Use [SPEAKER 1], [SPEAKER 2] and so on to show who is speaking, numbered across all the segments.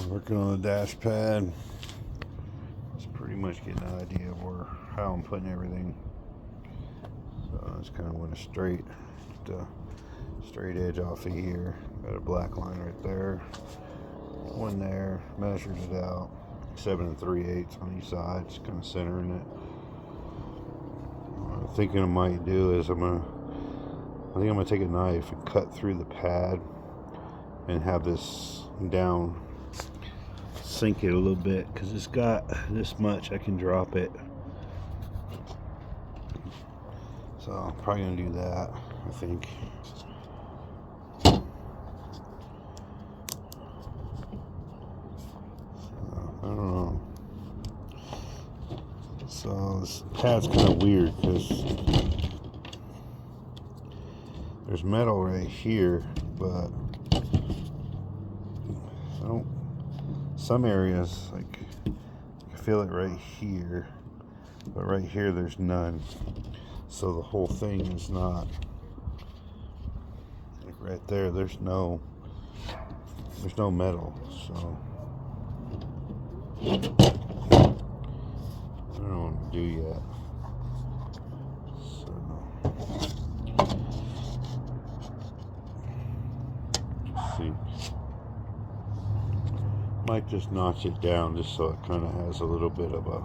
[SPEAKER 1] Working on the dash pad. Just pretty much getting an idea of how I'm putting everything. So I just kind of went a straight edge off of here. Got a black line right there. One there. Measured it out. 7 3/8 on each side. Just kind of centering it. What I'm thinking I might do is I think I'm gonna take a knife and cut through the pad and have this down. Sink it a little bit because it's got this much. I can drop it. So I'm probably gonna do that, I think. I don't know. So this pad's kind of weird because there's metal right here, but some areas, like I feel it right here, but right here there's none. So the whole thing is not like right there. There's no metal. So I don't know what to do yet. So let's see. Might just notch it down just so it kind of has a little bit of a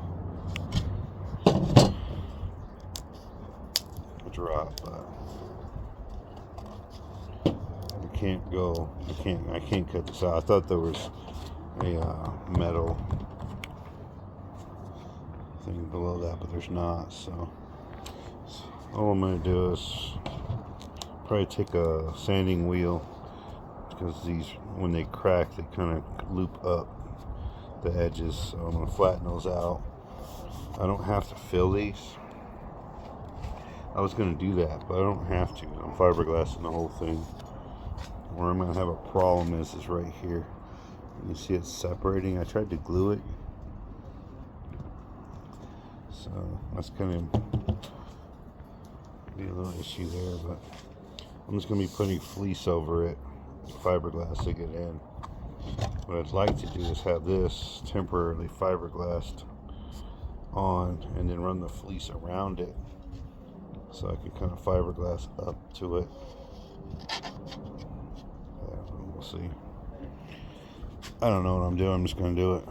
[SPEAKER 1] drop, but I can't cut this out. I thought there was a metal thing below that, but there's not. So all I'm going to do is probably take a sanding wheel, because these, when they crack, they kind of loop up the edges. So I'm going to flatten those out. I don't have to fill these. I was going to do that, but I don't have to. I'm fiberglassing the whole thing. Where I'm going to have a problem is right here. You see it's separating. I tried to glue it. So that's going to be a little issue there, but I'm just going to be putting fleece over it. Fiberglass to get in. What I'd like to do is have this temporarily fiberglassed on and then run the fleece around it so I can kind of fiberglass up to it. We'll see. I don't know what I'm doing. I'm just going to do it.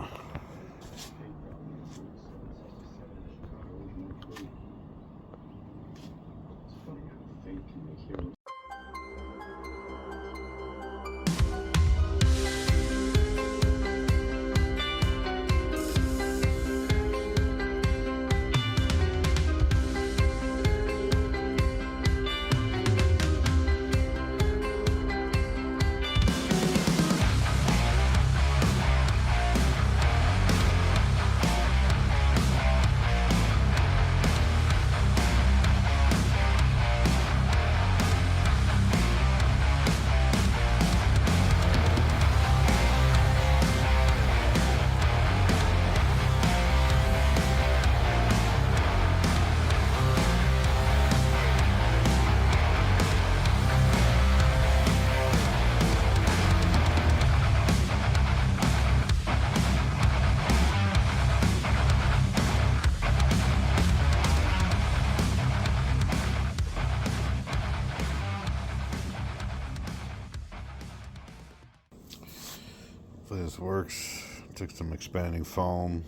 [SPEAKER 1] Hopefully this works. Took some expanding foam,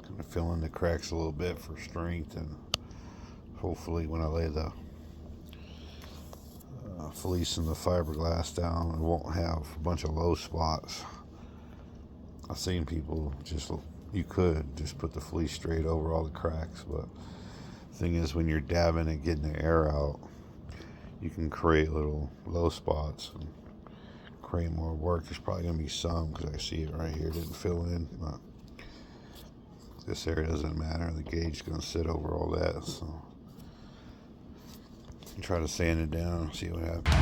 [SPEAKER 1] kind of fill in the cracks a little bit for strength, and hopefully when I lay the fleece and the fiberglass down, it won't have a bunch of low spots. I've seen people you could just put the fleece straight over all the cracks, but the thing is, when you're dabbing and getting the air out, you can create little low spots and create more work. There's probably going to be some, because I see it right here, didn't fill in, but this area doesn't matter. The gauge is going to sit over all that, so try to sand it down, see what happens.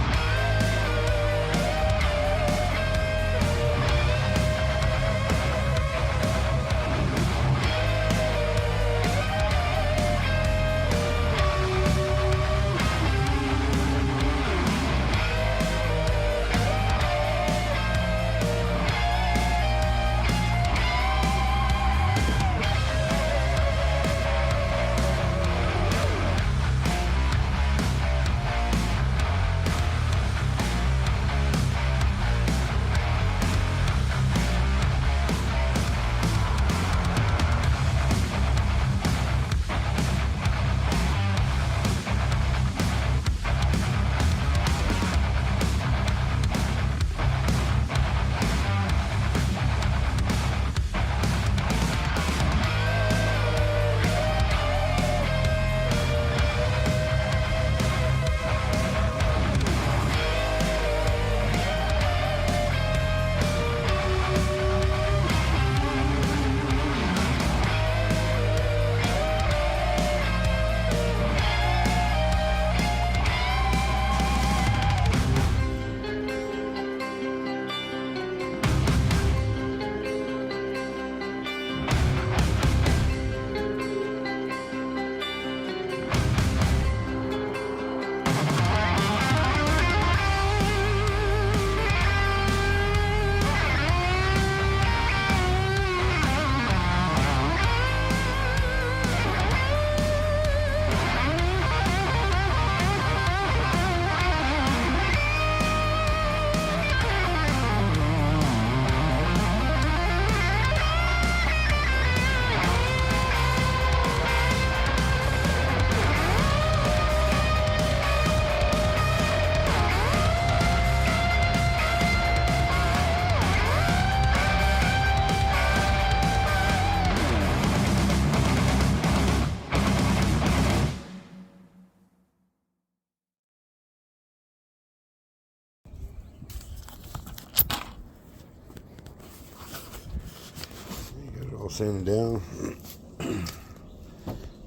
[SPEAKER 1] all sanded down.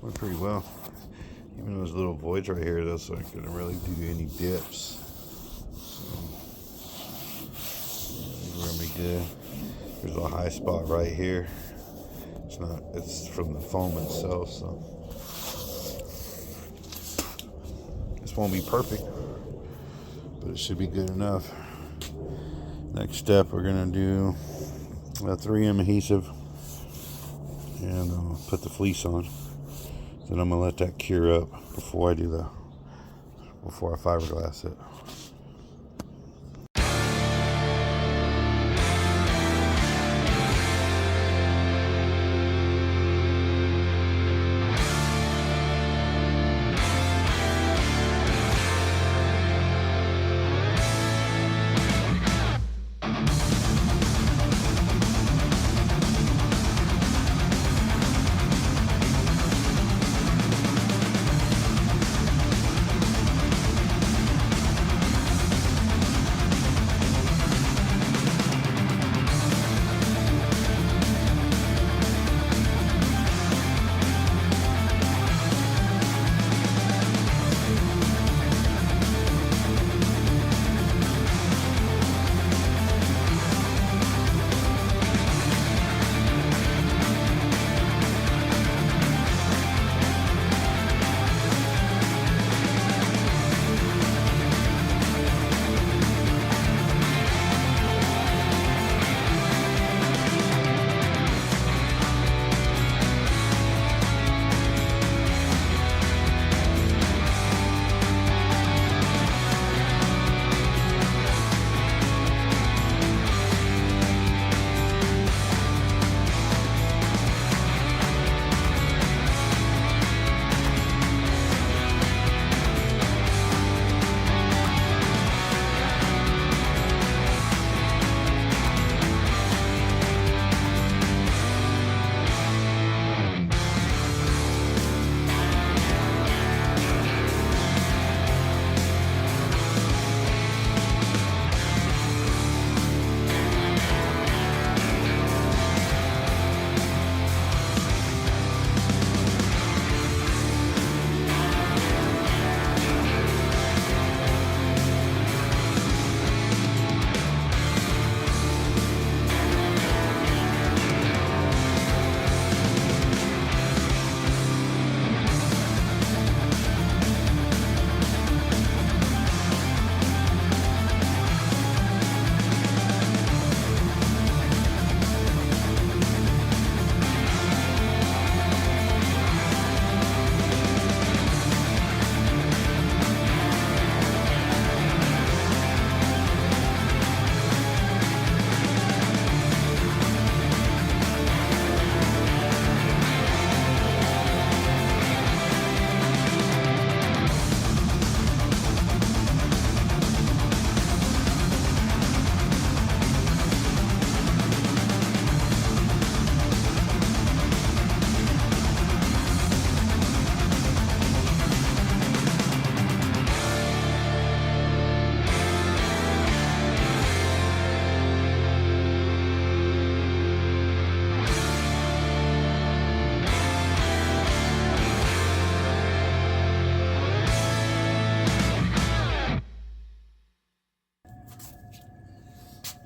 [SPEAKER 1] Went pretty well. Even those little voids right here, those aren't going to really do any dips. So, we're going to be good. There's a high spot right here. It's from the foam itself, so this won't be perfect, but it should be good enough. Next step, we're going to do a 3M adhesive and put the fleece on. Then I'm gonna let that cure up before I fiberglass it.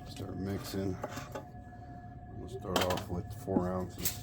[SPEAKER 1] Start mixing. We'll start off with 4 ounces.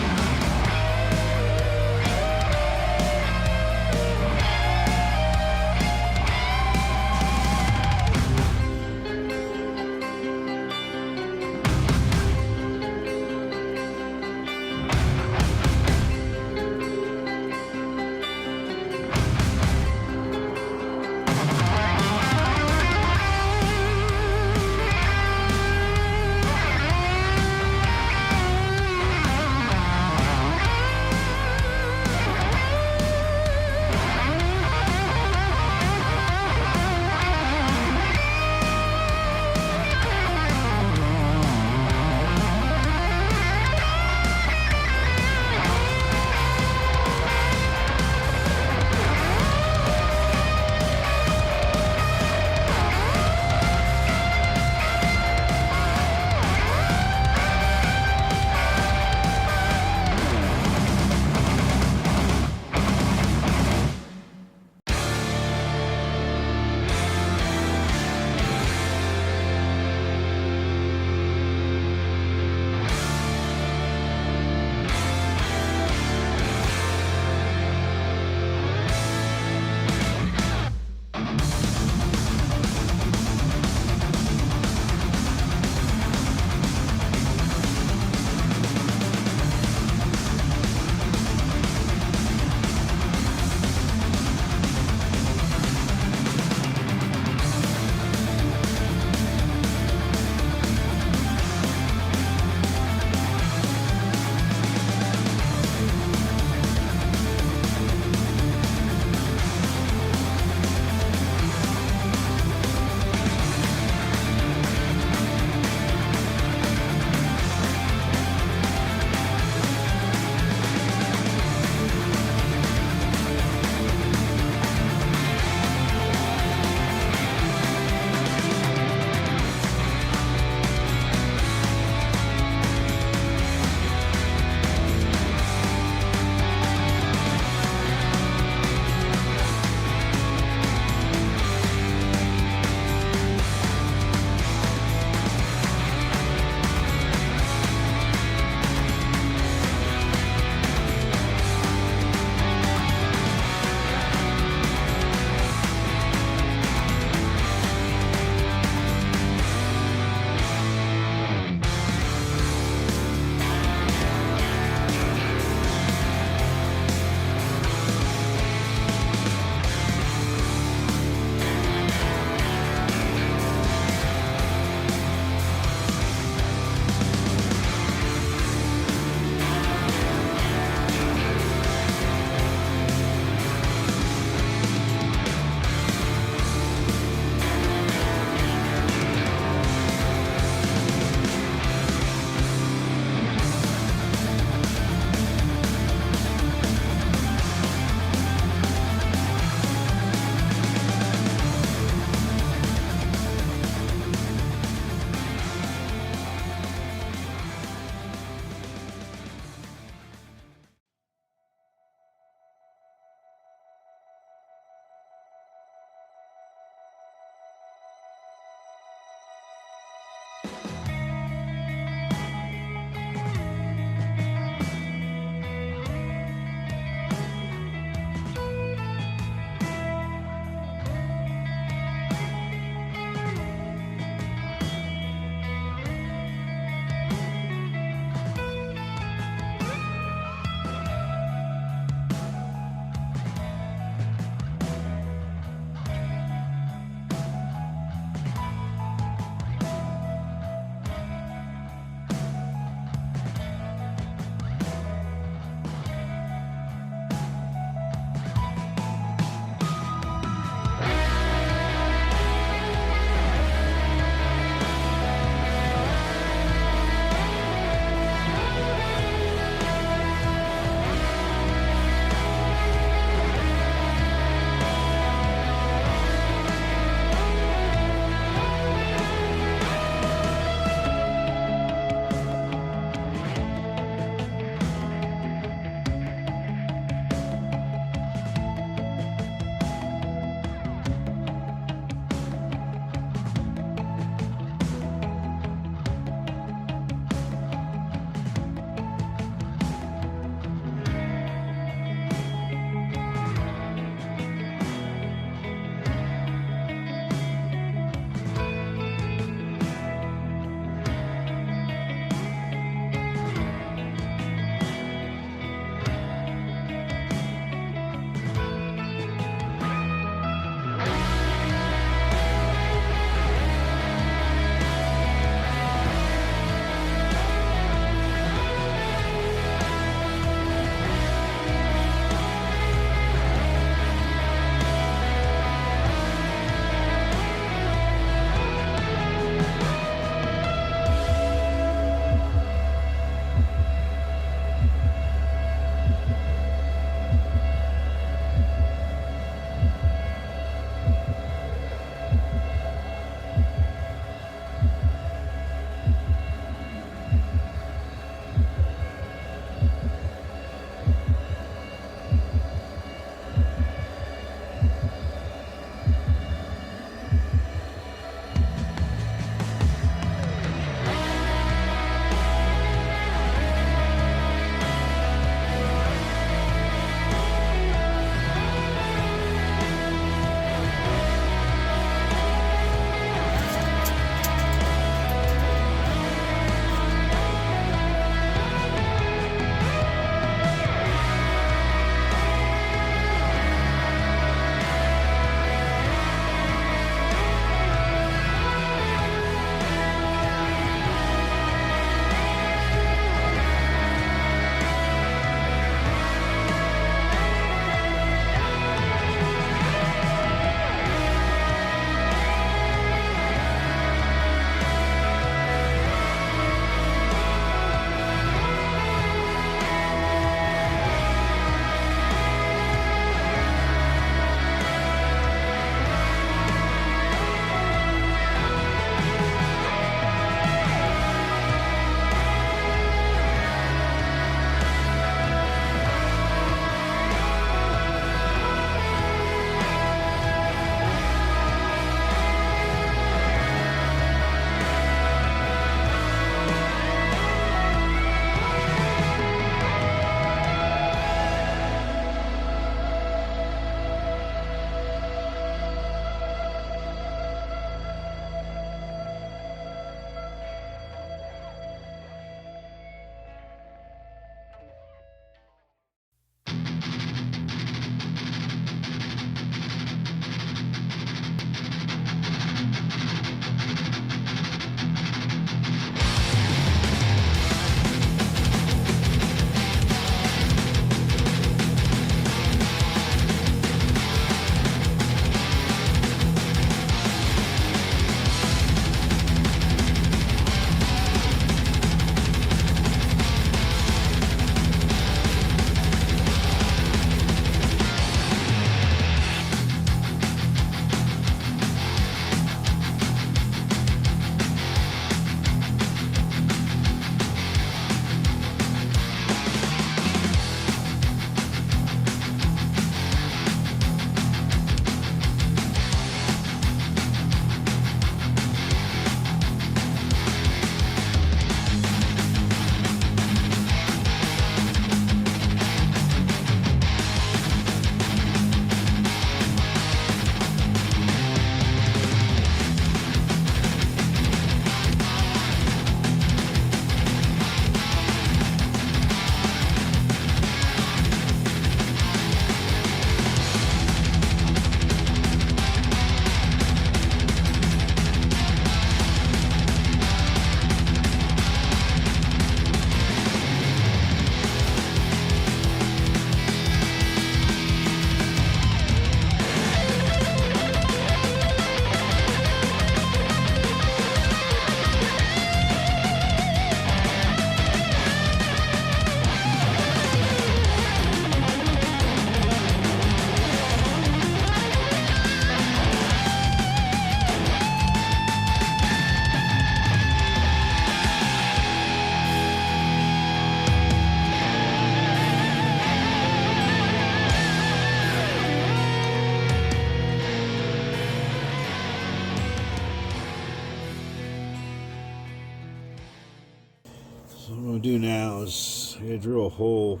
[SPEAKER 1] I'm going to do now is I'm going to drill a hole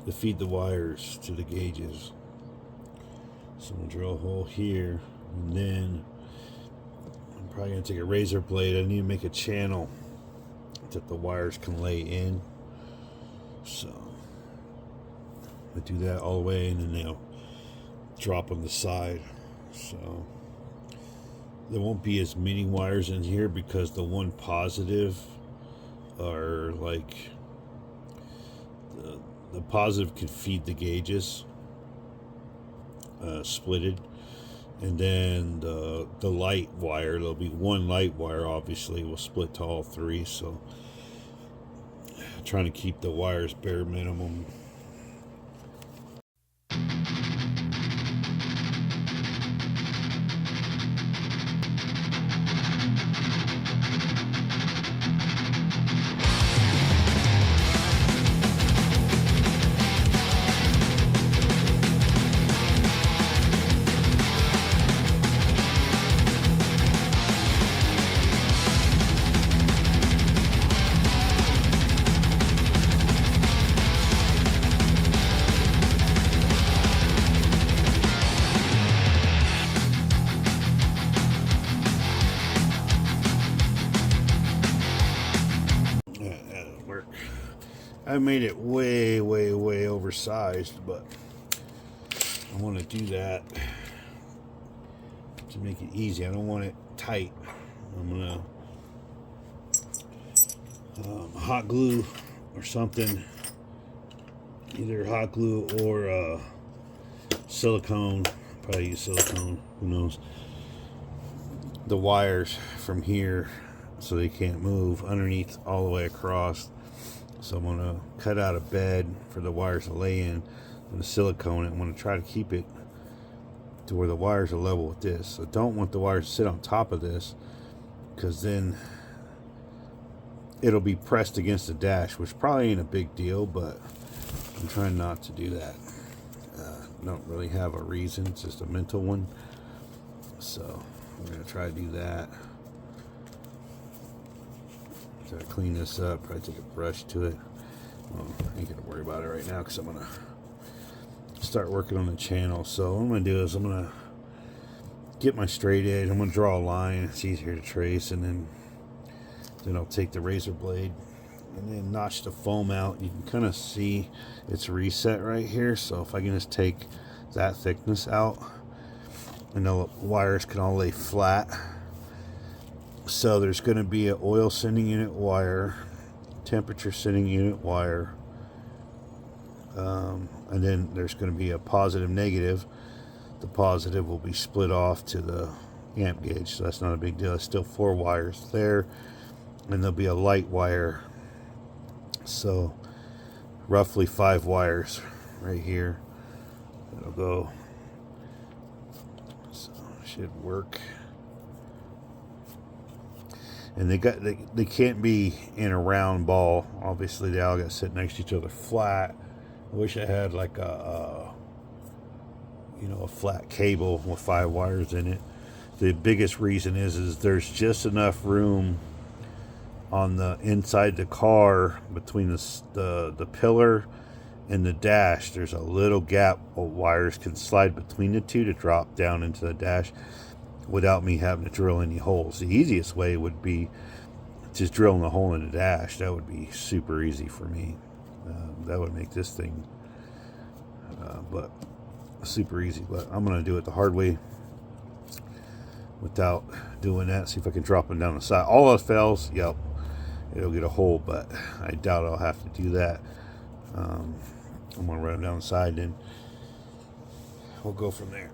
[SPEAKER 1] to feed the wires to the gauges. So I'm going to drill a hole here, and then I'm probably going to take a razor blade. I need to make a channel that the wires can lay in. So I do that all the way, and then they'll drop on the side. So there won't be as many wires in here because the one positive are like the positive can feed the gauges splitted, and then the light wire, there'll be one light wire, obviously will split to all three. So trying to keep the wires bare minimum. I made it way oversized, but I want to do that to make it easy. I don't want it tight. I'm gonna hot glue or something, either hot glue or silicone. Probably use silicone, who knows, the wires from here so they can't move underneath all the way across. So I'm going to cut out a bed for the wires to lay in. I'm going to silicone it. I'm going to try to keep it to where the wires are level with this. I don't want the wires to sit on top of this, because then it'll be pressed against the dash, which probably ain't a big deal, but I'm trying not to do that. Don't really have a reason. It's just a mental one. So I'm going to try to do that. So I clean this up, probably take a brush to it. Well, I ain't gonna worry about it right now because I'm gonna start working on the channel. So what I'm gonna do is I'm gonna get my straight edge. I'm gonna draw a line. It's easier to trace, and then I'll take the razor blade and then notch the foam out. You can kind of see it's reset right here. So if I can just take that thickness out, and the wires can all lay flat. So there's going to be an oil sending unit wire, temperature sending unit wire, and then there's going to be a positive negative. The positive will be split off to the amp gauge, so that's not a big deal. It's still 4 wires there, and there'll be a light wire. So roughly 5 wires right here. It'll go. So it should work. And they can't be in a round ball. Obviously, they all got to sit next to each other flat. I wish I had like a flat cable with 5 wires in it. The biggest reason is there's just enough room on the inside the car between the pillar and the dash. There's a little gap where wires can slide between the two to drop down into the dash without me having to drill any holes. The easiest way would be just drilling a hole in the dash. That would be super easy for me. That would make this thing but super easy. But I'm going to do it the hard way without doing that. See if I can drop them down the side. All else fails, yep, it'll get a hole, but I doubt I'll have to do that. I'm going to run them down the side, and we'll go from there.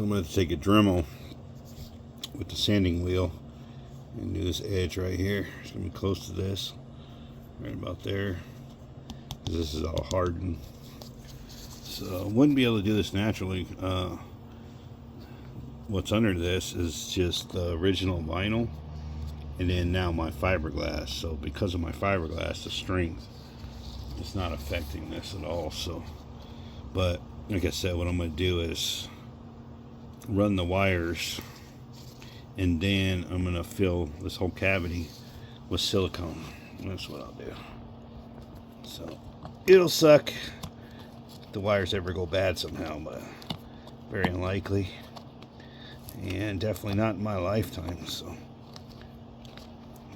[SPEAKER 1] So I'm going to take a Dremel with the sanding wheel and do this edge right here. It's going to be close to this, right about there. This is all hardened, so wouldn't be able to do this naturally. What's under this is just the original vinyl, and then now my fiberglass. So because of my fiberglass, the strength is not affecting this at all. So, but like I said, what I'm going to do is run the wires, and then I'm going to fill this whole cavity with silicone. That's what I'll do. So it'll suck if the wires ever go bad somehow, but very unlikely, and definitely not in my lifetime. So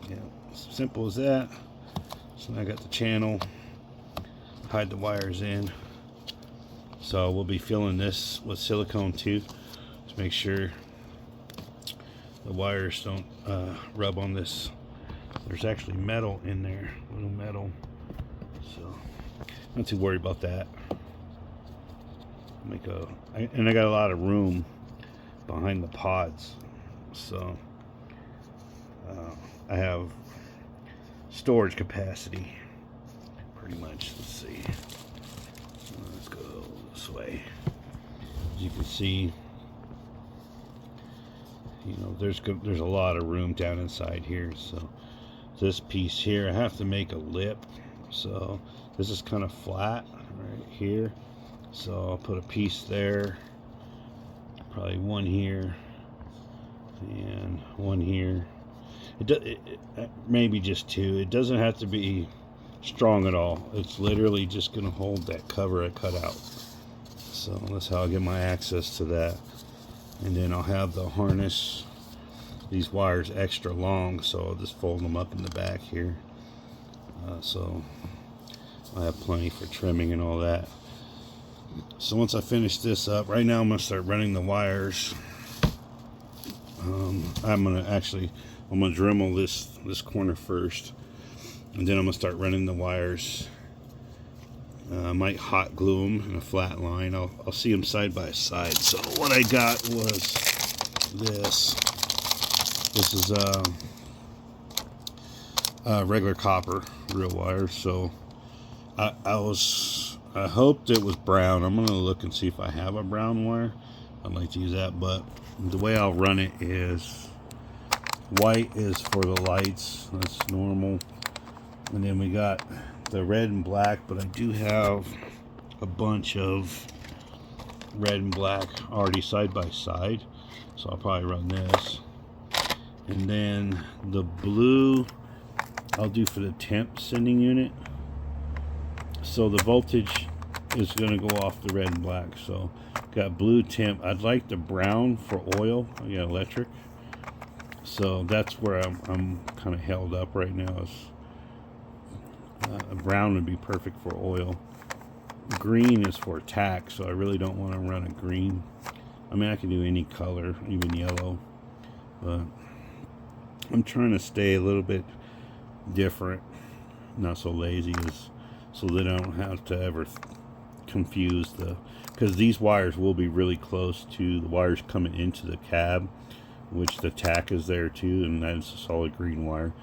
[SPEAKER 1] yeah, simple as that. So now I got the channel, hide the wires in. So we'll be filling this with silicone too, to make sure the wires don't rub on this. There's actually metal in there, little metal, so not too worried about that. And I got a lot of room behind the pods, so I have storage capacity pretty much. Let's see, let's go this way. As you can see, you know, there's a lot of room down inside here. So this piece here, I have to make a lip, so this is kind of flat right here, so I'll put a piece there, probably one here and one here. Maybe just two. It doesn't have to be strong at all. It's literally just going to hold that cover I cut out. So that's how I'll get my access to that. And then I'll have the harness, these wires extra long, so I'll just fold them up in the back here. So I have plenty for trimming and all that. So once I finish this up, right now I'm going to start running the wires. I'm going to Dremel this corner first, and then I'm going to start running the wires. I might hot glue them in a flat line. I'll see them side by side. So what I got was this. This is regular copper, real wire. So I hoped it was brown. I'm gonna look and see if I have a brown wire. I'd like to use that, but the way I'll run it is white is for the lights. That's normal. And then we got the red and black, but I do have a bunch of red and black already side by side, so I'll probably run this. And then the blue I'll do for the temp sending unit, so the voltage is going to go off the red and black. So got blue temp. I'd like the brown for oil. I got electric, so that's where I'm kind of held up right now. Is brown would be perfect for oil. Green is for tack, so I really don't want to run a green. I mean, I can do any color, even yellow, but I'm trying to stay a little bit different, not so lazy, so they don't have to ever confuse because these wires will be really close to the wires coming into the cab, which the tack is there too, and that's a solid green wire.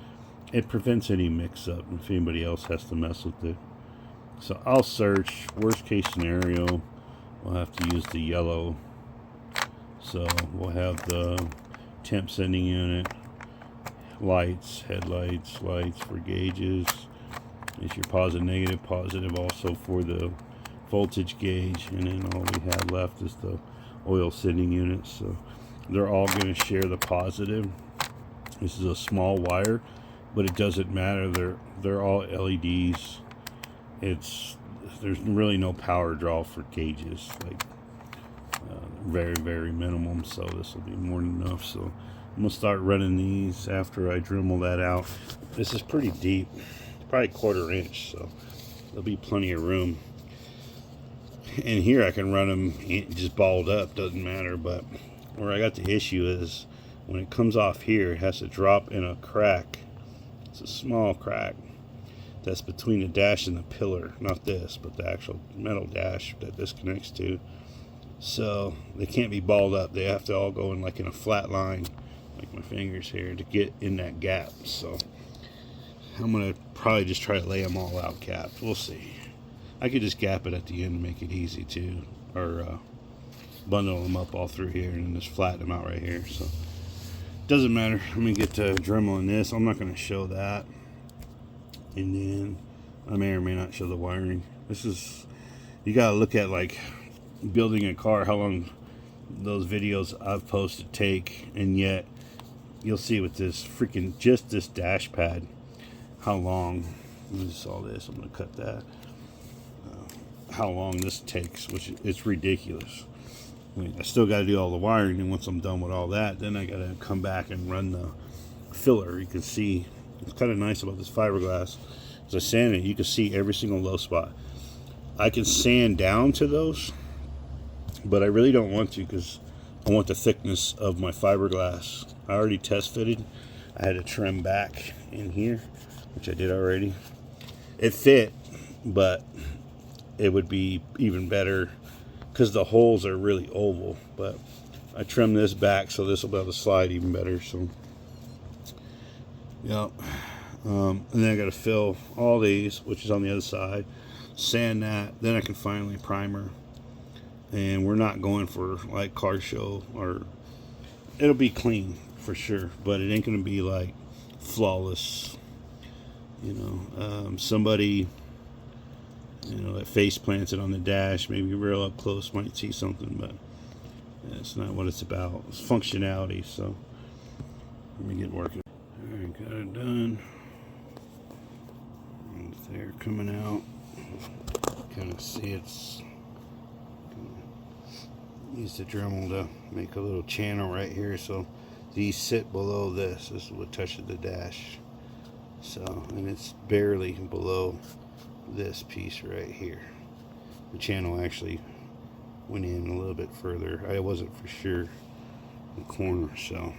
[SPEAKER 1] It prevents any mix-up if anybody else has to mess with it. So I'll search. Worst case scenario, we'll have to use the yellow. So we'll have the temp sending unit, lights, headlights, lights for gauges. It's your positive also for the voltage gauge, and then all we have left is the oil sending unit. So they're all going to share the positive. This is a small wire, but it doesn't matter. They're all LEDs. There's really no power draw for gauges, like very, very minimum. So this will be more than enough. So I'm gonna start running these after I Dremel that out. This is pretty deep, probably 1/4 inch, so there'll be plenty of room. And here I can run them just balled up, doesn't matter. But where I got the issue is when it comes off here, it has to drop in a crack. It's a small crack that's between the dash and the pillar, not this, but the actual metal dash that this connects to.
[SPEAKER 2] So they can't be balled up. They have to all go in like in a flat line, like my fingers here, to get in that gap. So I'm gonna probably just try to lay them all out capped. We'll see. I could just gap it at the end and make it easy too, or bundle them up all through here and then just flatten them out right here. So doesn't matter. I'm gonna get to dremeling this. I'm not gonna show that, and then I may or may not show the wiring. This is, you gotta look at like building a car, how long those videos I've posted take, and yet you'll see with this freaking, just this dash pad, how long, this all this, I'm gonna cut that, how long this takes, which it's ridiculous. I mean, I still got to do all the wiring, and once I'm done with all that, then I got to come back and run the filler. You can see, it's kind of nice about this fiberglass. As I sand it, you can see every single low spot. I can sand down to those, but I really don't want to, because I want the thickness of my fiberglass. I already test fitted. I had to trim back in here, which I did already. It fit, but it would be even better because the holes are really oval, but I trimmed this back so this will be able to slide even better. So yeah, and then I got to fill all these, which is on the other side, sand that, then I can finally primer. And we're not going for like car show, or it'll be clean for sure, but it ain't gonna be like flawless, you know. Somebody, you know, that face plants it on the dash, maybe real up close might see something, but that's not what it's about. It's functionality. So let me get working. All right, got it done. And they're coming out. Kind of see it's, use the Dremel to make a little channel right here, so these sit below this. This is what touches the dash. So, and it's barely below this piece right here. The channel actually went in a little bit further. I wasn't for sure in the corner. So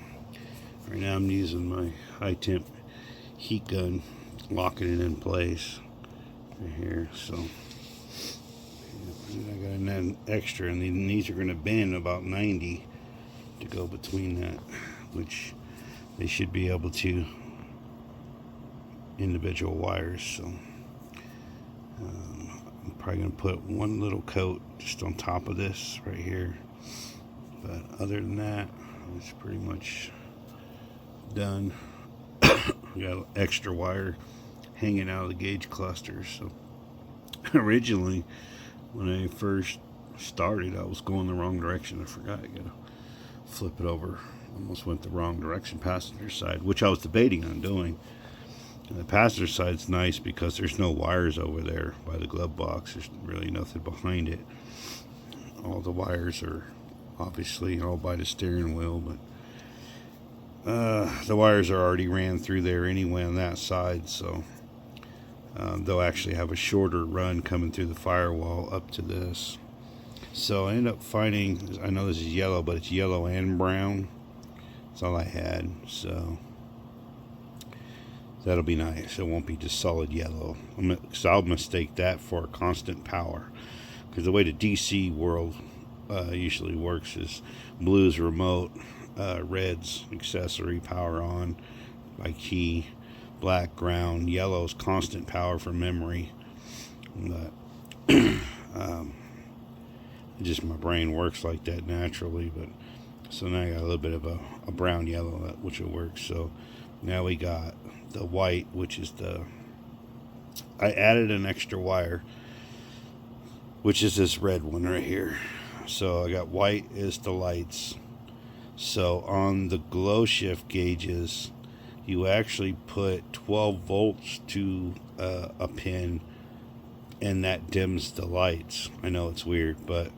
[SPEAKER 2] right now I'm using my high temp heat gun, locking it in place right here. So I got an extra, and these are going to bend about 90 to go between that, which they should be able to, individual wires. So I'm probably going to put one little coat just on top of this right here, but other than that, it's pretty much done. Got extra wire hanging out of the gauge clusters. So originally, when I first started, I was going the wrong direction. I forgot, I gotta flip it over. Almost went the wrong direction, passenger side, which I was debating on doing. And the passenger side's nice because there's no wires over there by the glove box. There's really nothing behind it. All the wires are obviously all by the steering wheel, but the wires are already ran through there anyway on that side, so they'll actually have a shorter run coming through the firewall up to this. So I ended up finding, I know this is yellow, but it's yellow and brown. That's all I had, so that'll be nice. It won't be just solid yellow, because I'll mistake that for constant power, because the way the DC world usually works is blue's remote, red's accessory, power on by key, black ground, yellow's constant power for memory. But just my brain works like that naturally. But so now I got a little bit of a brown yellow, which will work. So now we got the white, which is I added an extra wire, which is this red one right here. So I got white is the lights. So on the glow shift gauges, you actually put 12 volts to a pin, and that dims the lights. I know it's weird, but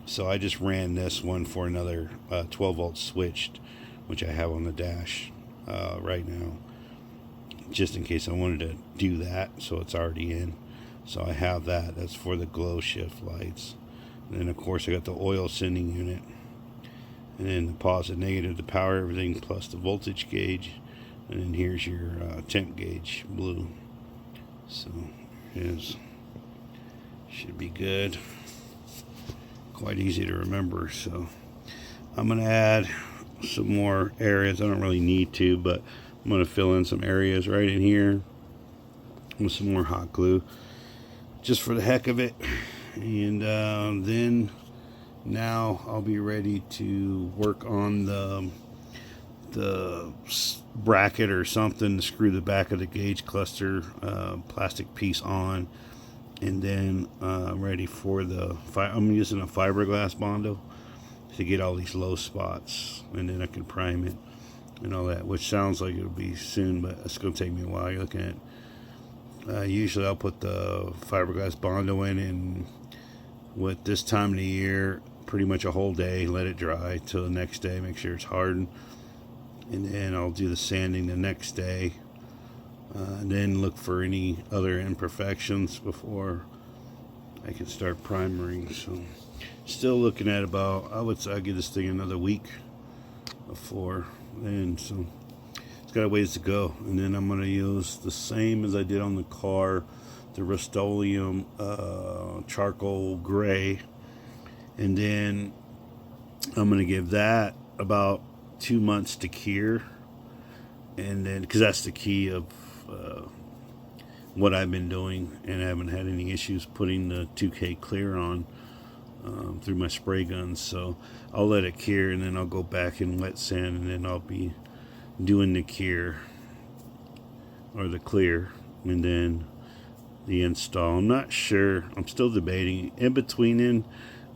[SPEAKER 2] so I just ran this one for another 12 volts switched, which I have on the dash right now, just in case I wanted to do that. So it's already in. So I have that. That's for the glow shift lights. And then of course I got the oil sending unit, and then the positive, negative, the power, everything, plus the voltage gauge. And then here's your temp gauge, blue. So it is, should be good. Of quite easy to remember. So I'm going to add some more areas. I don't really need to, but I'm going to fill in some areas right in here with some more hot glue just for the heck of it. And then now I'll be ready to work on the bracket or something to screw the back of the gauge cluster plastic piece on, and then ready for I'm using a fiberglass Bondo to get all these low spots, and then I can prime it and all that, which sounds like it'll be soon, but it's going to take me a while. You're looking at usually I'll put the fiberglass Bondo in, and with this time of the year, pretty much a whole day, let it dry till the next day, make sure it's hardened, and then I'll do the sanding the next day, and then look for any other imperfections before I can start primering. So still looking at about, I would say I'll give this thing another week before then, so it's got a ways to go. And then I'm going to use the same as I did on the car, the Rust-Oleum charcoal gray, and then I'm going to give that about 2 months to cure, and then because that's the key of what I've been doing, and I haven't had any issues putting the 2K clear on through my spray guns. So I'll let it cure, and then I'll go back and wet sand, and then I'll be doing the cure or the clear, and then the install. I'm not sure, I'm still debating in between.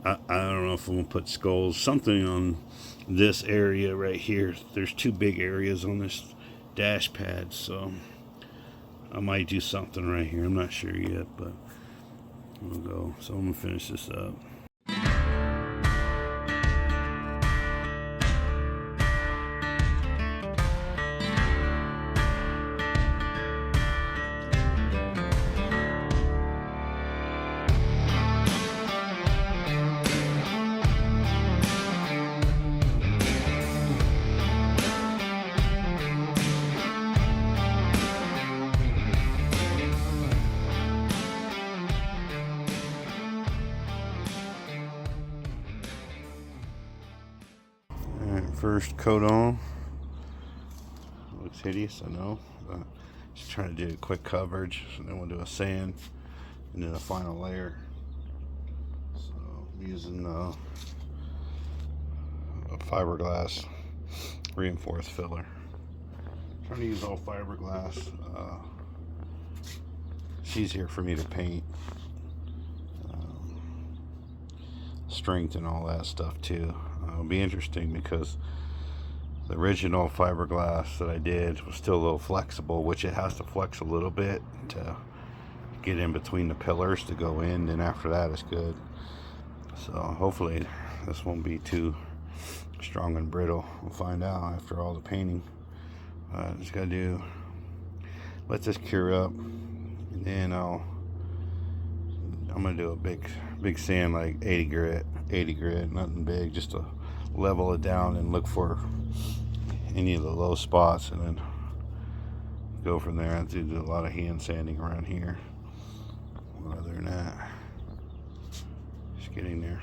[SPEAKER 2] I don't know if I'm gonna put skulls, something on this area right here. There's two big areas on this dash pad, so I might do something right here. I'm not sure yet, but we'll go. So I'm gonna finish this up. First coat on. Looks hideous, I know. Just trying to do a quick coverage, and then we'll do a sand and then a final layer. So I'm using a fiberglass reinforced filler. Trying to use all fiberglass. It's easier for me to paint. Strength and all that stuff too. It'll be interesting because the original fiberglass that I did was still a little flexible, which it has to flex a little bit to get in between the pillars to go in, and after that it's good. So hopefully this won't be too strong and brittle. We'll find out after all the painting. Just gotta let this cure up, and then I'm gonna do a big sand, like 80 grit, nothing big, just to level it down and look for any of the low spots, and then go from there. I do a lot of hand sanding around here. Other than that, just getting there.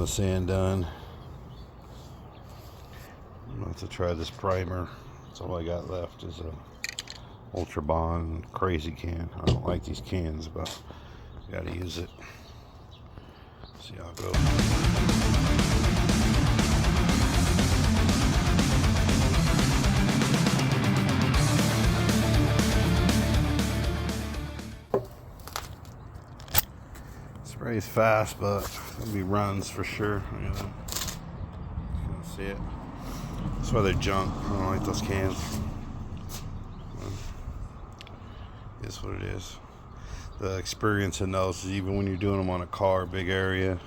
[SPEAKER 2] the sand done. I'm about to try this primer. That's all I got left is a Ultra Bond crazy can. I don't like these cans, but gotta use it. See how it goes. Sprays fast, but it'll be runs for sure. You know, see it. That's why they're junk. I don't like those cans. It's what it is. The experience in those is even when you're doing them on a car, big area,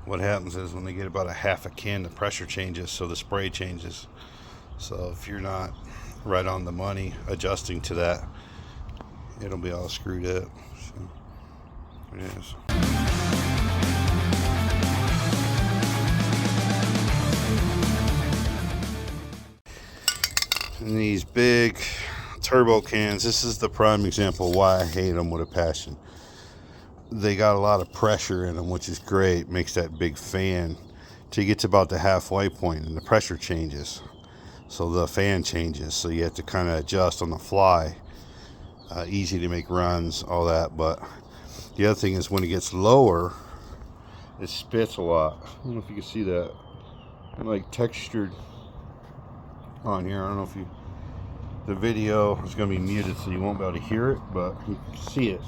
[SPEAKER 2] what happens is when they get about a half a can, the pressure changes, so the spray changes. So if you're not right on the money adjusting to that, it'll be all screwed up. So it is. And these big turbo cans, this is the prime example why I hate them with a passion. They got a lot of pressure in them, which is great, makes that big fan till you get to about the halfway point and the pressure changes, so the fan changes, so you have to kind of adjust on the fly. Easy to make runs, all that, but the other thing is when it gets lower, it spits a lot. I don't know if you can see that, like textured on here. I don't know if you, the video is going to be muted so you won't be able to hear it, but you can see it,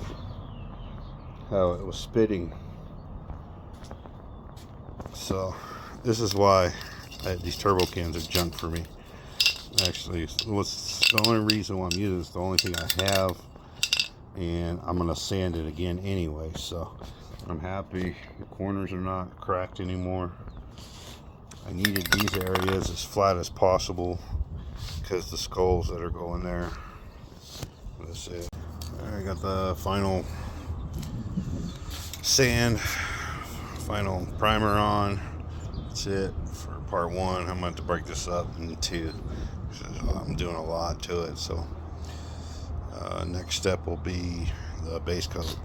[SPEAKER 2] how it was spitting. So this is why these turbo cans are junk for me. Actually, what's the only reason why I'm using it is the only thing I have, and I'm going to sand it again anyway, so I'm happy the corners are not cracked anymore. I needed these areas as flat as possible because the skulls that are going there. That's it. I got the final sand, final primer on. That's it for part one. I'm going to have to break this up into two. I'm doing a lot to it, so next step will be the base coat.